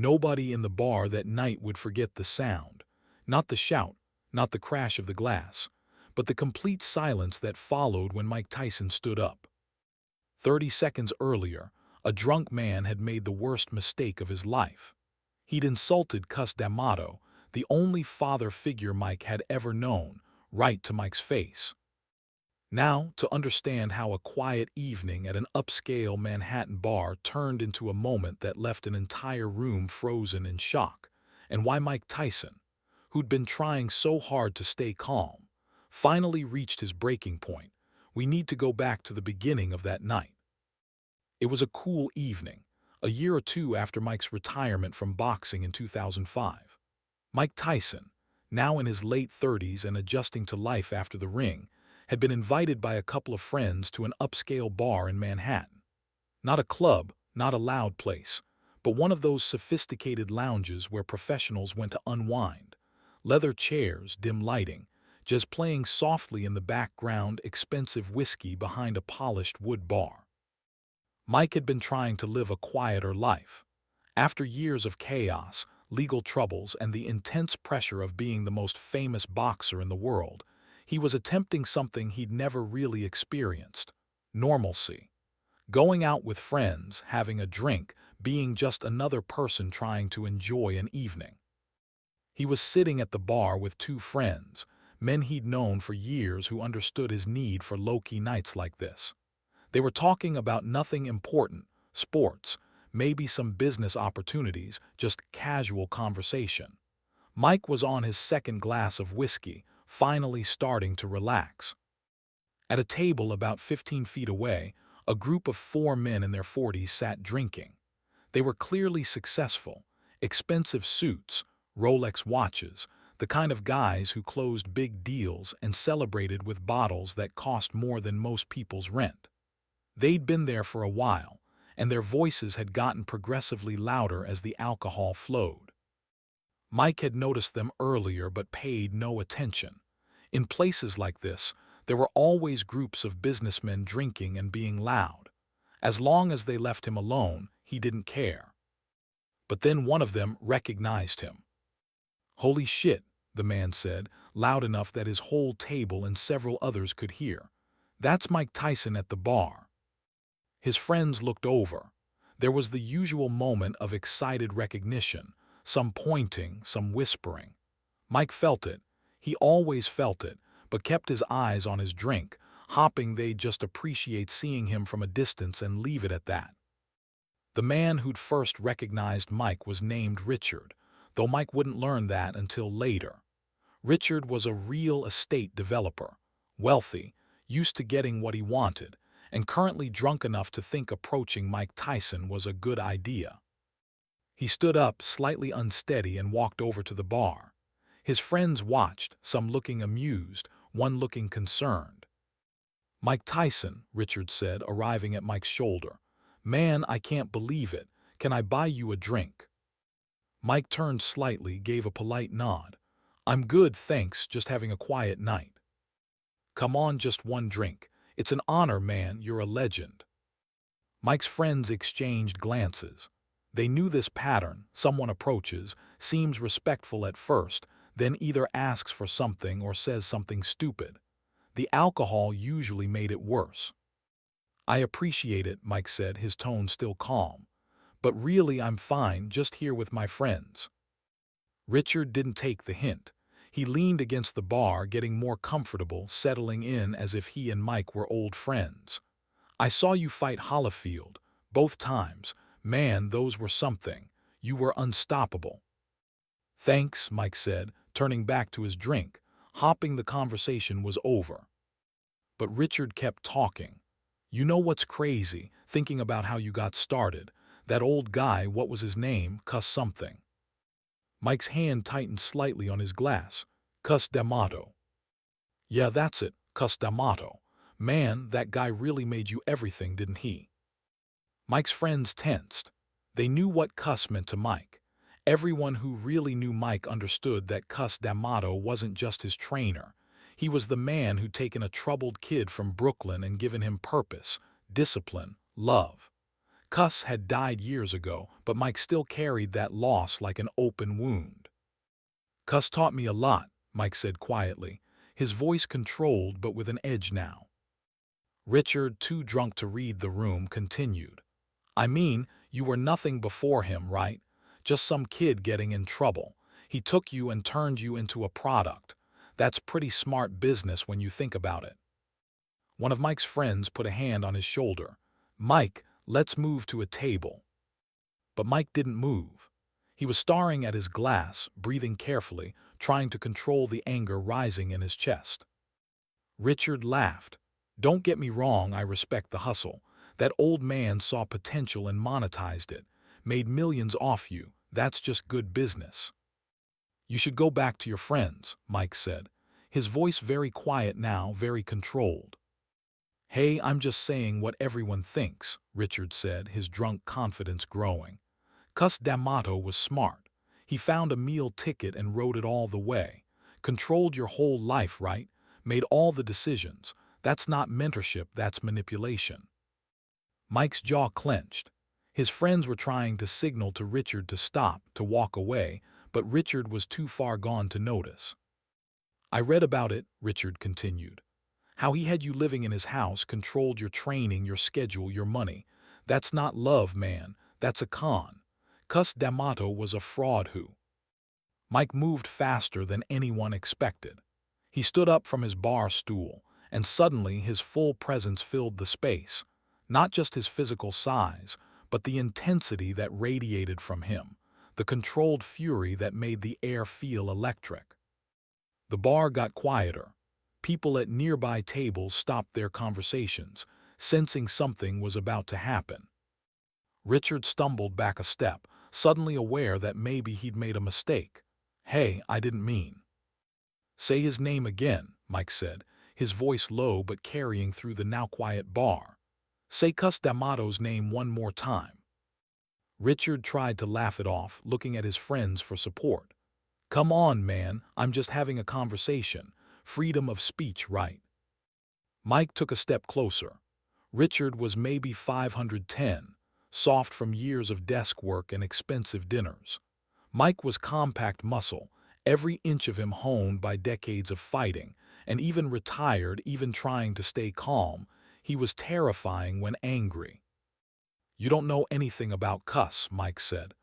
Nobody in the bar that night would forget the sound. Not the shout, not the crash of the glass, but the complete silence that followed when Mike Tyson stood up. 30 seconds earlier, a drunk man had made the worst mistake of his life. He'd insulted Cus D'Amato, the only father figure Mike had ever known, right to Mike's face. Now, to understand how a quiet evening at an upscale Manhattan bar turned into a moment that left an entire room frozen in shock, and why Mike Tyson, who'd been trying so hard to stay calm, finally reached his breaking point, we need to go back to the beginning of that night. It was a cool evening, a year or two after Mike's retirement from boxing in 2005. Mike Tyson, now in his late 30s and adjusting to life after the ring, had been invited by a couple of friends to an upscale bar in Manhattan. Not a club, not a loud place, but one of those sophisticated lounges where professionals went to unwind. Leather chairs, dim lighting, just playing softly in the background, expensive whiskey behind a polished wood bar. Mike had been trying to live a quieter life. After years of chaos, legal troubles, and the intense pressure of being the most famous boxer in the world, he was attempting something he'd never really experienced: normalcy. Going out with friends, having a drink, being just another person trying to enjoy an evening. He was sitting at the bar with two friends, men he'd known for years who understood his need for low-key nights like this. They were talking about nothing important, sports, maybe some business opportunities, just casual conversation. Mike was on his second glass of whiskey, finally starting to relax. At a table about 15 feet away, a group of four men in their 40s sat drinking. They were clearly successful, expensive suits, Rolex watches, the kind of guys who closed big deals and celebrated with bottles that cost more than most people's rent. They'd been there for a while, and their voices had gotten progressively louder as the alcohol flowed. Mike had noticed them earlier but paid no attention. In places like this, there were always groups of businessmen drinking and being loud. As long as they left him alone, he didn't care. But then one of them recognized him. "Holy shit," the man said, loud enough that his whole table and several others could hear. "That's Mike Tyson at the bar." His friends looked over. There was the usual moment of excited recognition, some pointing, some whispering. Mike felt it. He always felt it, but kept his eyes on his drink, hoping they'd just appreciate seeing him from a distance and leave it at that. The man who'd first recognized Mike was named Richard, though Mike wouldn't learn that until later. Richard was a real estate developer, wealthy, used to getting what he wanted, and currently drunk enough to think approaching Mike Tyson was a good idea. He stood up, slightly unsteady, and walked over to the bar. His friends watched, some looking amused, one looking concerned. "Mike Tyson," Richard said, arriving at Mike's shoulder. "Man, I can't believe it. Can I buy you a drink?" Mike turned slightly, gave a polite nod. "I'm good, thanks, just having a quiet night." "Come on, just one drink. It's an honor, man, you're a legend." Mike's friends exchanged glances. They knew this pattern: someone approaches, seems respectful at first, then either asks for something or says something stupid. The alcohol usually made it worse. "I appreciate it," Mike said, his tone still calm. "But really I'm fine, just here with my friends." Richard didn't take the hint. He leaned against the bar, getting more comfortable, settling in as if he and Mike were old friends. "I saw you fight Holyfield, both times. Man, those were something. You were unstoppable." "Thanks," Mike said, turning back to his drink, hoping the conversation was over. But Richard kept talking. "You know what's crazy? Thinking about how you got started. That old guy, what was his name, Cus something." Mike's hand tightened slightly on his glass. "Cus D'Amato." "Yeah, that's it, Cus D'Amato. Man, that guy really made you everything, didn't he?" Mike's friends tensed. They knew what Cus meant to Mike. Everyone who really knew Mike understood that Cus D'Amato wasn't just his trainer. He was the man who'd taken a troubled kid from Brooklyn and given him purpose, discipline, love. Cus had died years ago, but Mike still carried that loss like an open wound. Cus taught me a lot, Mike said quietly, his voice controlled but with an edge now. Richard, too drunk to read the room, continued. I mean, you were nothing before him, right? Just some kid getting in trouble. He took you and turned you into a product. That's pretty smart business when you think about it. One of Mike's friends put a hand on his shoulder. Mike, let's move to a table. But Mike didn't move. He was staring at his glass, breathing carefully, trying to control the anger rising in his chest. Richard laughed. Don't get me wrong, I respect the hustle. That old man saw potential and monetized it, made millions off you. That's just good business. You should go back to your friends, Mike said, his voice very quiet now, very controlled. Hey, I'm just saying what everyone thinks, Richard said, his drunk confidence growing. Cus D'Amato was smart. He found a meal ticket and rode it all the way. Controlled your whole life, right? Made all the decisions. That's not mentorship, that's manipulation. Mike's jaw clenched. His friends were trying to signal to Richard to stop, to walk away, but Richard was too far gone to notice. I read about it, Richard continued. How he had you living in his house, controlled your training, your schedule, your money. That's not love, man. That's a con. Cus D'Amato was a fraud who. Mike moved faster than anyone expected. He stood up from his bar stool, and suddenly his full presence filled the space. Not just his physical size, but the intensity that radiated from him, the controlled fury that made the air feel electric. The bar got quieter. People at nearby tables stopped their conversations, sensing something was about to happen. Richard stumbled back a step, suddenly aware that maybe he'd made a mistake. Hey, I didn't mean. Say his name again, Mike said, his voice low but carrying through the now quiet bar. Say Cus D'Amato's name one more time. Richard tried to laugh it off, looking at his friends for support. Come on, man, I'm just having a conversation. Freedom of speech, right? Mike took a step closer. Richard was maybe 510, soft from years of desk work and expensive dinners. Mike was compact muscle, every inch of him honed by decades of fighting, and even retired, even trying to stay calm, he was terrifying when angry. You don't know anything about Cus, Mike said.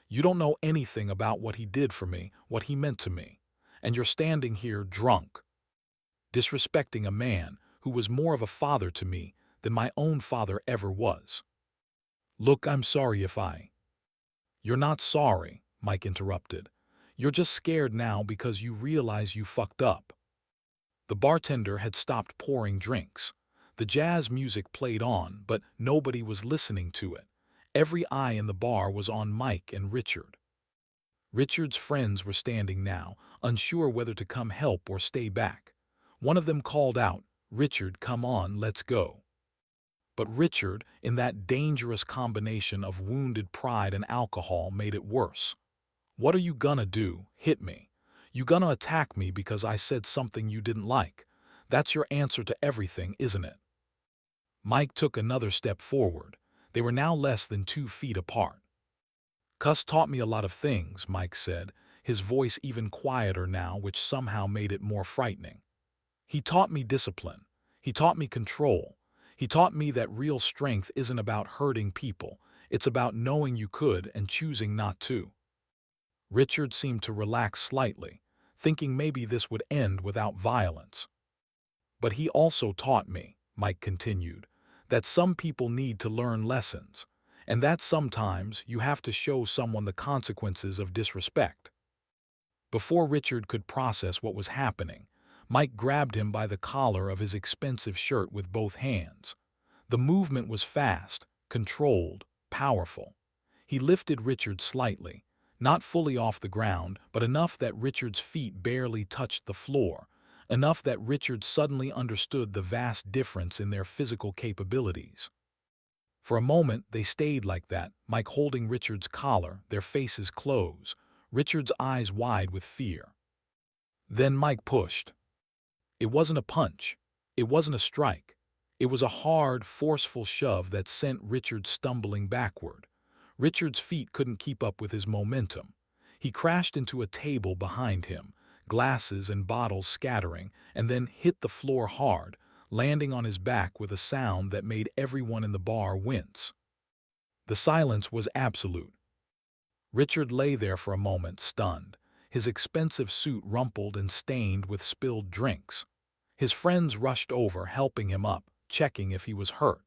You don't know anything about what he did for me, what he meant to me. And you're standing here drunk, disrespecting a man who was more of a father to me than my own father ever was. Look, I'm sorry if I... You're not sorry, Mike interrupted. You're just scared now because you realize you fucked up. The bartender had stopped pouring drinks. The jazz music played on, but nobody was listening to it. Every eye in the bar was on Mike and Richard. Richard's friends were standing now, unsure whether to come help or stay back. One of them called out, Richard, come on, let's go. But Richard, in that dangerous combination of wounded pride and alcohol, made it worse. What are you gonna do? Hit me? You gonna attack me because I said something you didn't like? That's your answer to everything, isn't it? Mike took another step forward. They were now less than 2 feet apart. Cus taught me a lot of things, Mike said, his voice even quieter now, which somehow made it more frightening. He taught me discipline. He taught me control. He taught me that real strength isn't about hurting people. It's about knowing you could and choosing not to. Richard seemed to relax slightly, thinking maybe this would end without violence. But he also taught me, Mike continued, that some people need to learn lessons, and that sometimes you have to show someone the consequences of disrespect. Before Richard could process what was happening, Mike grabbed him by the collar of his expensive shirt with both hands. The movement was fast, controlled, powerful. He lifted Richard slightly, not fully off the ground, but enough that Richard's feet barely touched the floor, enough that Richard suddenly understood the vast difference in their physical capabilities. For a moment, they stayed like that, Mike holding Richard's collar, their faces close, Richard's eyes wide with fear. Then Mike pushed. It wasn't a punch. It wasn't a strike. It was a hard, forceful shove that sent Richard stumbling backward. Richard's feet couldn't keep up with his momentum. He crashed into a table behind him, glasses and bottles scattering, and then hit the floor hard, landing on his back with a sound that made everyone in the bar wince. The silence was absolute. Richard lay there for a moment, stunned, his expensive suit rumpled and stained with spilled drinks. His friends rushed over, helping him up, checking if he was hurt.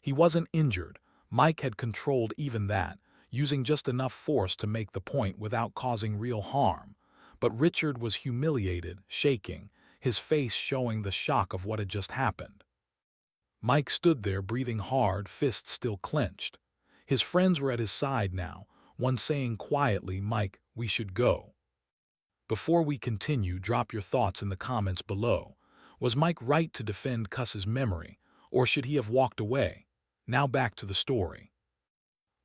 He wasn't injured. Mike had controlled even that, using just enough force to make the point without causing real harm. But Richard was humiliated, shaking, his face showing the shock of what had just happened. Mike stood there, breathing hard, fists still clenched. His friends were at his side now, one saying quietly, "Mike, we should go." Before we continue, drop your thoughts in the comments below. Was Mike right to defend Cus's memory, or should he have walked away? Now back to the story.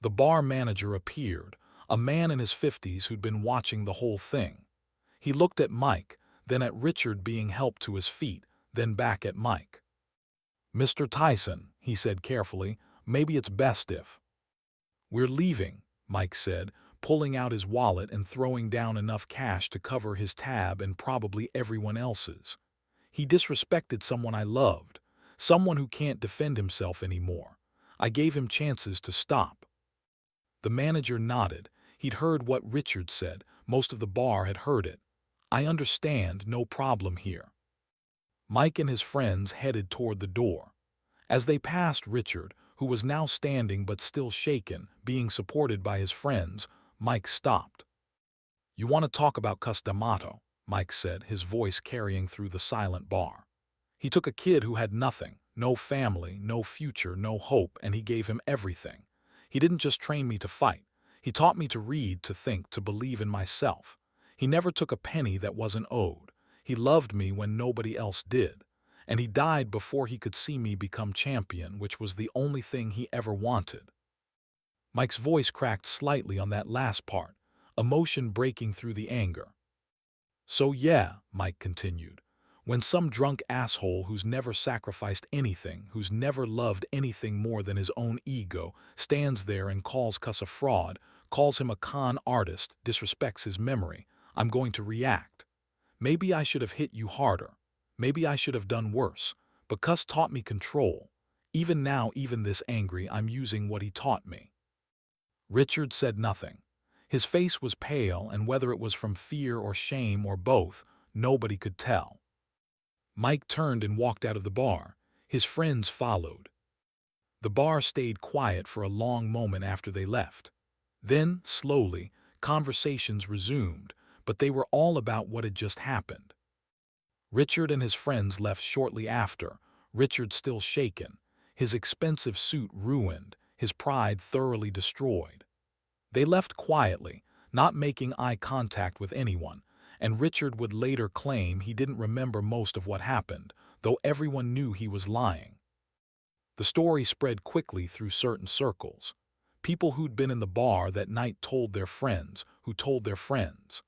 The bar manager appeared, a man in his 50s who'd been watching the whole thing. He looked at Mike, then at Richard being helped to his feet, then back at Mike. "Mr. Tyson," he said carefully, "maybe it's best if—" "We're leaving," Mike said, pulling out his wallet and throwing down enough cash to cover his tab and probably everyone else's. "He disrespected someone I loved, someone who can't defend himself anymore. I gave him chances to stop." The manager nodded. He'd heard what Richard said. Most of the bar had heard it. "I understand, no problem here." Mike and his friends headed toward the door. As they passed Richard, who was now standing but still shaken, being supported by his friends, Mike stopped. "You want to talk about Cus D'Amato," Mike said, his voice carrying through the silent bar. "He took a kid who had nothing, no family, no future, no hope, and he gave him everything. He didn't just train me to fight. He taught me to read, to think, to believe in myself. He never took a penny that wasn't owed. He loved me when nobody else did. And he died before he could see me become champion, which was the only thing he ever wanted." Mike's voice cracked slightly on that last part, emotion breaking through the anger. "So yeah," Mike continued, "when some drunk asshole who's never sacrificed anything, who's never loved anything more than his own ego, stands there and calls Cus a fraud, calls him a con artist, disrespects his memory, I'm going to react. Maybe I should have hit you harder. Maybe I should have done worse. But Cus taught me control. Even now, even this angry, I'm using what he taught me." Richard said nothing. His face was pale, and whether it was from fear or shame or both, nobody could tell. Mike turned and walked out of the bar. His friends followed. The bar stayed quiet for a long moment after they left. Then, slowly, conversations resumed, but they were all about what had just happened. Richard and his friends left shortly after, Richard still shaken, his expensive suit ruined, his pride thoroughly destroyed. They left quietly, not making eye contact with anyone, and Richard would later claim he didn't remember most of what happened, though everyone knew he was lying. The story spread quickly through certain circles. People who'd been in the bar that night told their friends, who told their friends.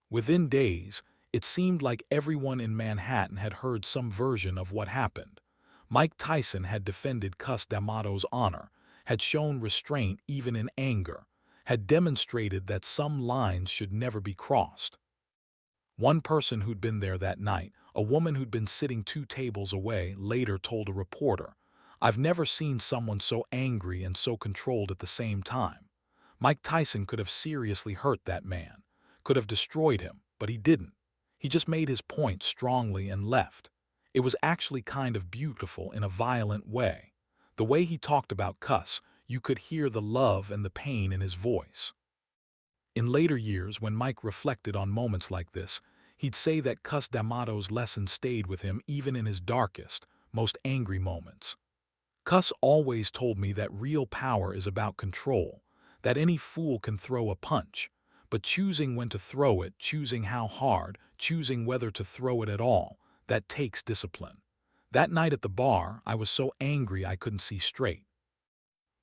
Within days, it seemed like everyone in Manhattan had heard some version of what happened. Mike Tyson had defended Cus D'Amato's honor, had shown restraint even in anger, had demonstrated that some lines should never be crossed. One person who'd been there that night, a woman who'd been sitting 2 tables away, later told a reporter, "I've never seen someone so angry and so controlled at the same time. Mike Tyson could have seriously hurt that man, could have destroyed him, but he didn't. He just made his point strongly and left. It was actually kind of beautiful in a violent way. The way he talked about Cus, you could hear the love and the pain in his voice." In later years, when Mike reflected on moments like this, he'd say that Cus D'Amato's lesson stayed with him even in his darkest, most angry moments. "Cus always told me that real power is about control, that any fool can throw a punch, but choosing when to throw it, choosing how hard, choosing whether to throw it at all, that takes discipline. That night at the bar, I was so angry I couldn't see straight.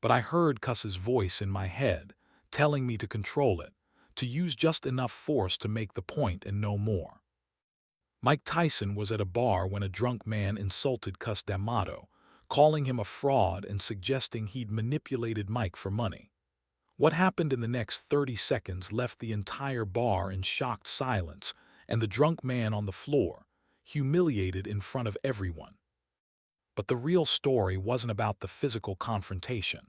But I heard Cus's voice in my head, telling me to control it, to use just enough force to make the point and no more." Mike Tyson was at a bar when a drunk man insulted Cus D'Amato, calling him a fraud and suggesting he'd manipulated Mike for money. What happened in the next 30 seconds left the entire bar in shocked silence and the drunk man on the floor, humiliated in front of everyone. But the real story wasn't about the physical confrontation.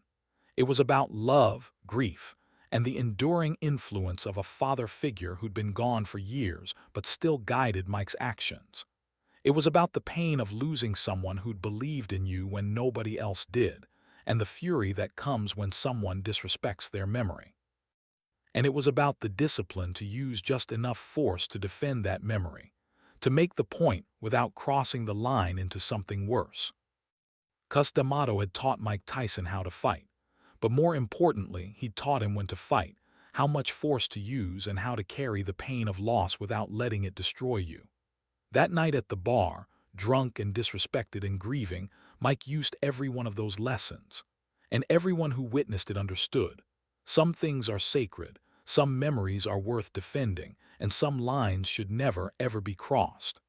It was about love, grief, and the enduring influence of a father figure who'd been gone for years but still guided Mike's actions. It was about the pain of losing someone who'd believed in you when nobody else did, and the fury that comes when someone disrespects their memory. And it was about the discipline to use just enough force to defend that memory, to make the point without crossing the line into something worse. Cus D'Amato had taught Mike Tyson how to fight, but more importantly, he taught him when to fight, how much force to use, and how to carry the pain of loss without letting it destroy you. That night at the bar, drunk and disrespected and grieving, Mike used every one of those lessons. And everyone who witnessed it understood. Some things are sacred, some memories are worth defending, and some lines should never, ever be crossed.